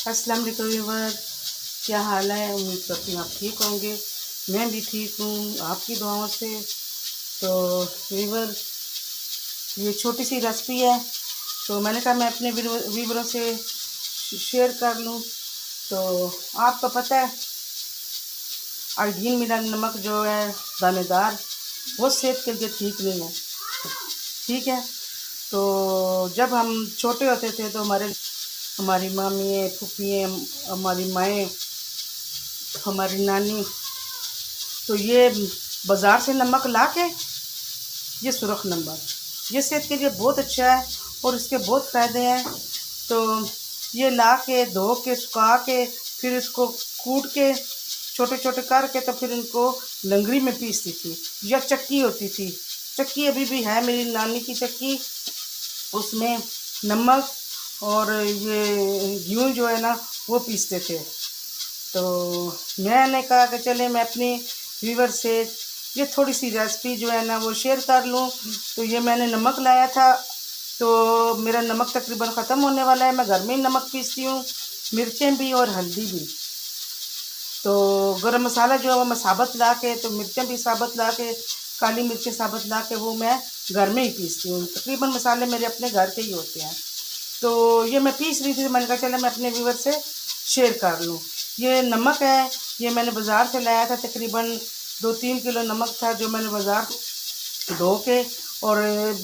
अस्सलाम वालेकुम व्यूअर, क्या हाल है। उम्मीद करती हूँ आप ठीक होंगे। मैं भी ठीक हूँ आपकी दुआओं से। तो व्यूअर, ये छोटी सी रेसिपी है, तो मैंने कहा मैं अपने व्यूअरों से शेयर कर लूँ। तो आपको पता है आयोडीन मिला नमक जो है दानेदार, वो सेहत के लिए ठीक नहीं है। ठीक है, तो जब हम छोटे होते थे तो हमारी मामी फूफी, हमारी माएँ, हमारी नानी, तो ये बाज़ार से नमक ला के, ये सुरख नमक, ये सेहत के लिए बहुत अच्छा है और इसके बहुत फ़ायदे हैं। तो ये ला के धो के सुखा के फिर इसको कूट के छोटे छोटे करके तो फिर इनको लंगड़ी में पीसती थी, या चक्की होती थी, चक्की अभी भी है मेरी नानी की चक्की, उसमें नमक और ये गेहूँ जो है ना वो पीसते थे। तो मैंने कहा कि चले मैं अपनी व्यूअर से ये थोड़ी सी रेसिपी जो है ना वो शेयर कर लूँ। तो ये मैंने नमक लाया था, तो मेरा नमक तकरीबन ख़त्म होने वाला है। मैं घर में ही नमक पीसती हूँ, मिर्चें भी और हल्दी भी। तो गरम मसाला जो है वो मैं साबुत ला के, तो मिर्चें भी साबुत ला के, काली मिर्चें साबुत ला के वो मैं घर में ही पीसती हूँ। तकरीबन मसाले मेरे अपने घर के ही होते हैं। तो ये मैं पीस रही थी, मैंने कहा चला मैं अपने व्यूअर से शेयर कर लूँ। ये नमक है, ये मैंने बाज़ार से लाया था, तकरीबन 2-3 किलो नमक था जो मैंने बाज़ार धो के और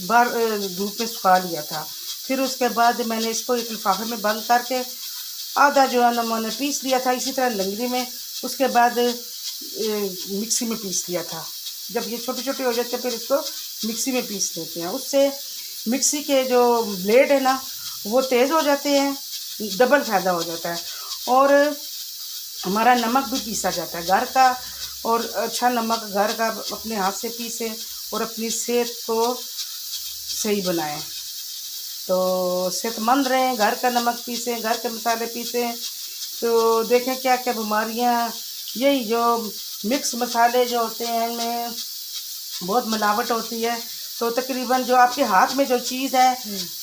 बाहर धूप में सुखा लिया था। फिर उसके बाद मैंने इसको एक लिफाफे में बंद करके आधा जो है ना मैंने पीस लिया था इसी तरह लंगड़ी में। उसके बाद मिक्सी में पीस लिया था। जब ये छोटे छोटे हो जाते हैं फिर इसको मिक्सी में पीस लेते हैं। उससे मिक्सी के जो ब्लेड है ना वो तेज़ हो जाते हैं, डबल फ़ायदा हो जाता है। और हमारा नमक भी पीसा जाता है घर का, और अच्छा नमक घर का अपने हाथ से पीसें और अपनी सेहत को सही बनाएं। तो सेहतमंद रहें, घर का नमक पीसें, घर के मसाले पीसें, तो देखें क्या क्या बीमारियां, यही जो मिक्स मसाले जो होते हैं इनमें बहुत मिलावट होती है। तो तकरीबन जो आपके हाथ में जो चीज़ है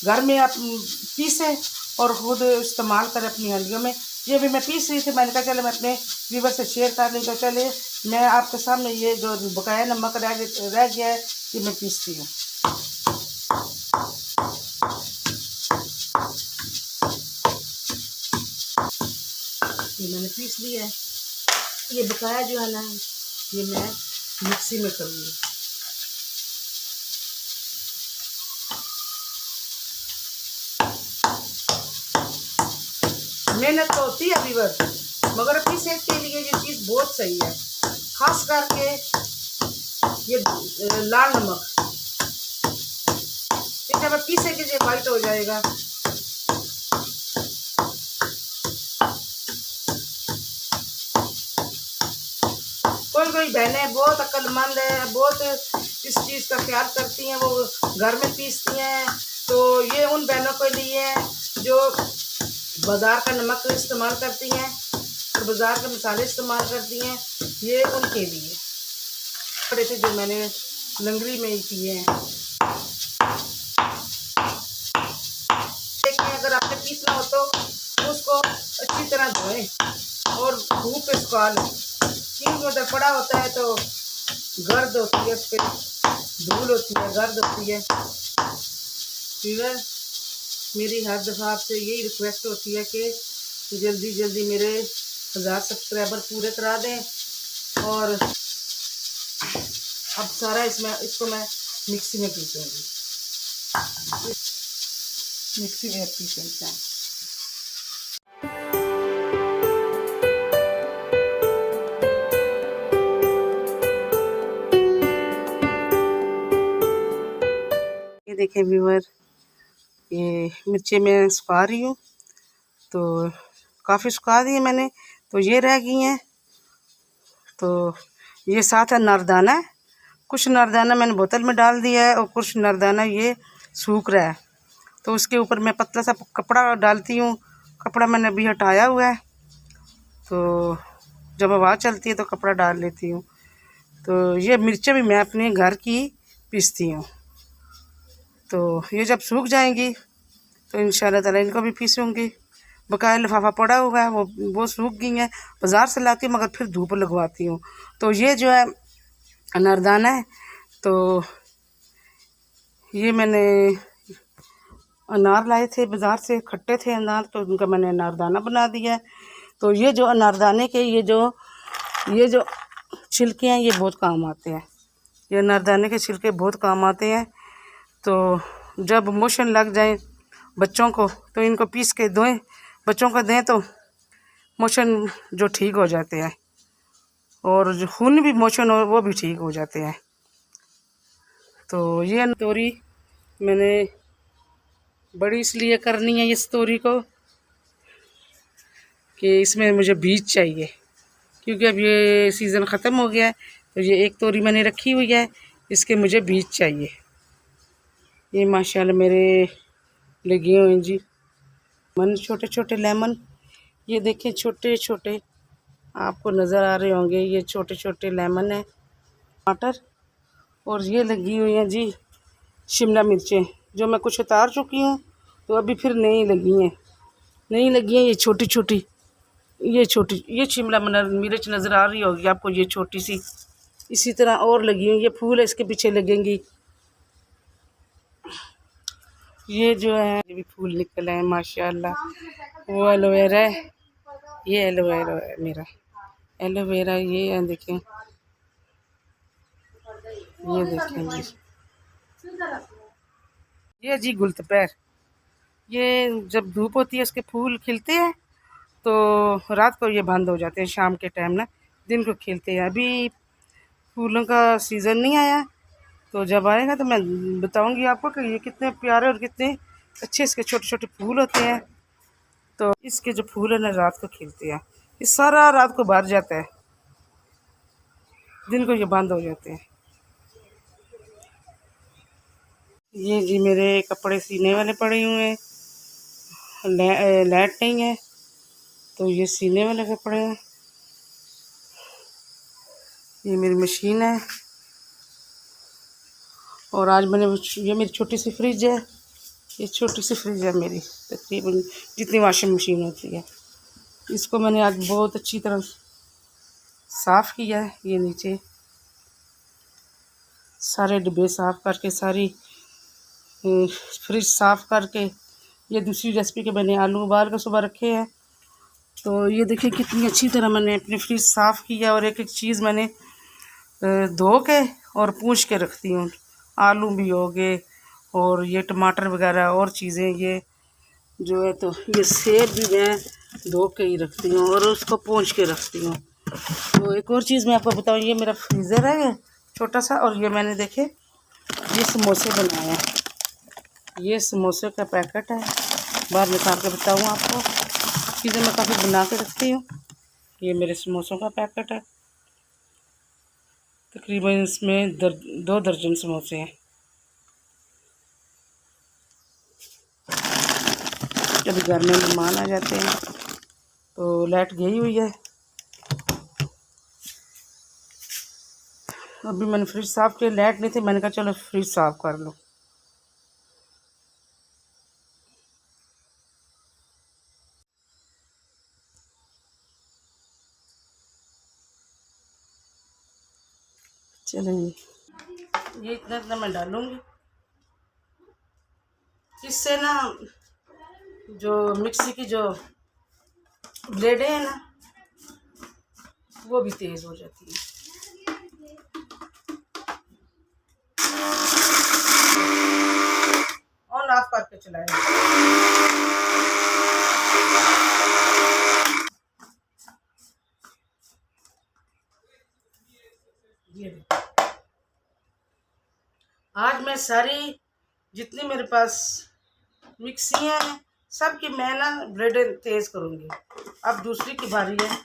घर में आप पीसें और ख़ुद इस्तेमाल करें अपनी हंडियों में। ये भी मैं पीस रही थी, मैंने कहा चले मैं अपने व्यूअर से शेयर कर लूँ। तो चले मैं आपके सामने ये जो बकाया नमक रह गया है ये मैं पीसती हूँ। ये मैंने पीस लिया है, ये बकाया जो है ना ये मैं मिक्सी में करूँगी। मेहनत तो होती है व्यूअर, मगर अपनी सेहत के लिए ये चीज़ बहुत सही है। खास करके ये लाल नमक, ये जब पीसे के ये वाइट हो जाएगा। कोई कोई बहनें बहुत अक्लमंद है, बहुत इस चीज़ का ख्याल करती हैं, वो घर में पीसती हैं। तो ये उन बहनों के लिए है जो बाज़ार का नमक इस्तेमाल करती हैं और बाज़ार के मसाले इस्तेमाल करती हैं, ये उनके लिए बड़े थे जो मैंने लंगड़ी में ही किए हैं। देखिए अगर आपने पीसना हो तो उसको अच्छी तरह धोएं और धूप पे सुखा लें। क्योंकि उधर पड़ा होता है तो गर्द होती है, उस पर धूल होती है, गर्द होती है। फिर मेरी हर दफ़ा आपसे यही रिक्वेस्ट होती है कि जल्दी जल्दी मेरे 1000 सब्सक्राइबर पूरे करा दें। और अब सारा इसको मैं मिक्सी में पीसूँगी, मिक्सी में पीसेंगे। ये देखिए व्यूअर, ये मिर्ची मैं सुखा रही हूँ, तो काफ़ी सुखा दी है मैंने, तो ये रह गई हैं। तो ये साथ है नारदाना, कुछ नारदाना मैंने बोतल में डाल दिया है और कुछ नारदाना ये सूख रहा है। तो उसके ऊपर मैं पतला सा कपड़ा डालती हूँ, कपड़ा मैंने अभी हटाया हुआ है, तो जब हवा चलती है तो कपड़ा डाल लेती हूँ। तो ये मिर्चें भी मैं अपने घर की पीसती हूँ। तो ये जब सूख जाएंगी तो इंशाल्लाह ताला इनको भी पीसूँगी। बकाया लिफाफा पड़ा हुआ है, वो सूख गई हैं। बाज़ार से लाती हूँ मगर फिर धूप लगवाती हूँ। तो ये जो है अनारदाना है, तो ये मैंने अनार लाए थे बाज़ार से, खट्टे थे अनार, तो उनका मैंने अनारदाना बना दिया है। तो ये जो अनारदाने के ये जो छिलके हैं, ये बहुत काम आते हैं। ये अनारदाने के छिलके बहुत काम आते हैं। तो जब मोशन लग जाए बच्चों को, तो इनको पीस के दें, बच्चों को दें तो मोशन जो ठीक हो जाते हैं, और जो खून भी मोशन हो वो भी ठीक हो जाते हैं। तो ये तोरी मैंने बड़ी इसलिए करनी है इस तोरी को कि इसमें मुझे बीज चाहिए, क्योंकि अब ये सीज़न ख़त्म हो गया है। तो ये एक तोरी मैंने रखी हुई है, इसके मुझे बीज चाहिए। ये माशाल्लाह मेरे लगे हुए हैं जी मन, छोटे छोटे लेमन। ये देखें छोटे छोटे आपको नज़र आ रहे होंगे, ये छोटे छोटे लेमन है, टमाटर। और ये लगी हुई हैं जी शिमला मिर्चें, जो मैं कुछ उतार चुकी हूँ, तो अभी फिर नई लगी हैं, ये छोटी छोटी, ये शिमला मिर्च नज़र आ रही होगी आपको, ये छोटी सी। इसी तरह और लगी हुई, ये फूल है इसके पीछे लगेंगी। ये जो है ये भी फूल निकल आए माशाल्लाह। वो एलोवेरा है, ये एलोवेरा है मेरा, एलोवेरा ये देखें, ये देखें जी, ये जी गुलतपैर। ये जब धूप होती है इसके फूल खिलते हैं, तो रात को ये बंद हो जाते हैं, शाम के टाइम ना, दिन को खिलते हैं। अभी फूलों का सीज़न नहीं आया, तो जब आएगा तो मैं बताऊंगी आपको कि ये कितने प्यारे और कितने अच्छे इसके छोटे छोटे फूल होते हैं। तो इसके जो फूल है ना रात को खिलते हैं, ये सारा रात को भर जाता है, दिन को ये बंद हो जाते हैं। ये जी मेरे कपड़े सीने वाले पड़े हुए हैं, लाइट नहीं है तो ये सीने वाले कपड़े हैं। ये मेरी मशीन है, और आज मैंने ये मेरी छोटी सी फ्रिज है, ये छोटी सी फ्रिज है मेरी, तकरीबन जितनी वॉशिंग मशीन होती है। इसको मैंने आज बहुत अच्छी तरह साफ़ किया है। ये नीचे सारे डिब्बे साफ़ करके, सारी फ्रिज साफ़ करके, ये दूसरी रेसिपी के मैंने आलू उबाल कर सुबह रखे हैं। तो ये देखिए कितनी अच्छी तरह मैंने अपनी फ्रिज साफ़ किया, और एक एक चीज़ मैंने धो के और पूंछ के रखती हूँ। आलू भी हो गए, और ये टमाटर वगैरह और चीज़ें, ये जो है, तो ये सेब भी मैं धो के ही रखती हूँ और उसको पूंछ के रखती हूँ। तो एक और चीज़ मैं आपको बताऊँ, ये मेरा फ्रीज़र है छोटा सा, और ये मैंने देखे ये समोसे बनाए हैं, ये समोसे का पैकेट है, बाहर निकाल के बताऊँ आपको, चीज़ें मैं काफ़ी बना के रखती हूँ। ये मेरे समोसों का पैकेट है, तकरीबन इसमें 2 दर्जन समोसे हैं। जब घर में मेहमान आ जाते हैं तो लाइट गई हुई है, अभी मैंने फ्रिज साफ़ किया, लाइट नहीं थी, मैंने कहा चलो फ्रिज साफ़ कर लो। चलेंगे, ये इतना इतना मैं डालूँगी, इससे ना जो मिक्सी की जो ब्लेडें हैं ना, वो भी तेज़ हो जाती है। ऑन ऑफ करके चलाएंगे। ये आज मैं सारी जितनी मेरे पास मिक्सियाँ हैं सबकी मैं ना ब्लेडें तेज़ करूँगी। अब दूसरी की बारी है,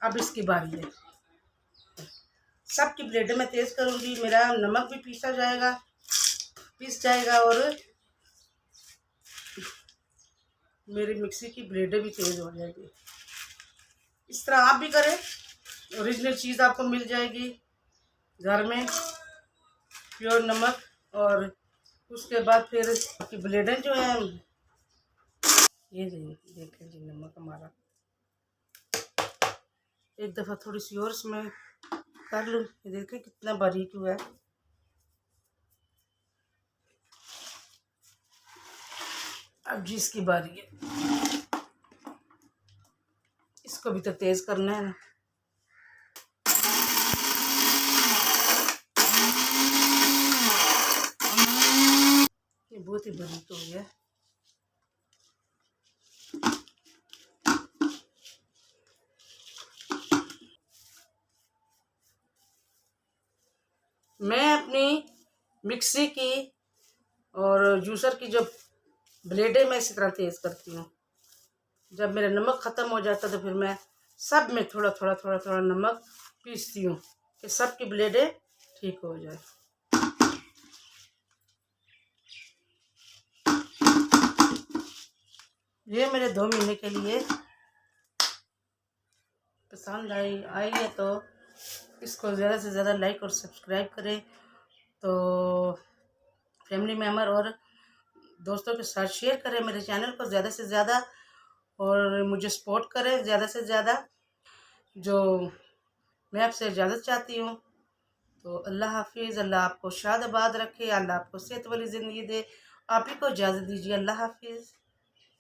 अब इसकी बारी है, सबकी ब्लेडें मैं तेज़ करूँगी। मेरा नमक भी पीस जाएगा, और मेरी मिक्सी की ब्लेडें भी तेज़ हो जाएगी। इस तरह आप भी करें, ओरिजिनल चीज़ आपको मिल जाएगी घर में, प्योर नमक। और उसके बाद फिर ब्लेडें जो हैं ये देखें जी नमक हमारा। एक दफ़ा थोड़ी सी और इसमें कर लूँ। ये देखें कितना बारीक हुआ है। अब जी इसकी बारी है, इसको भी तो तेज़ करना है ना। ये बहुत ही बारीक हो गया। मैं अपनी मिक्सी की और जूसर की जो ब्लेड है मैं इसी तरह तेज़ करती हूँ। जब मेरा नमक ख़त्म हो जाता तो फिर मैं सब में थोड़ा थोड़ा थोड़ा थोड़ा नमक पीसती हूँ कि सब की ब्लेडें ठीक हो जाए। ये मेरे 2 महीने के लिए पसंद आई है तो इसको ज़्यादा से ज़्यादा लाइक और सब्सक्राइब करें, तो फैमिली मेम्बर और दोस्तों के साथ शेयर करें मेरे चैनल को ज़्यादा से ज़्यादा, और मुझे सपोर्ट करें ज़्यादा से ज़्यादा। जो मैं आपसे इजाज़त चाहती हूँ, तो अल्लाह हाफिज़। अल्लाह आपको शाद आबाद रखे, अल्लाह आपको सेहत वाली ज़िंदगी दे। आप ही को इजाज़त दीजिए। अल्लाह हाफिज़।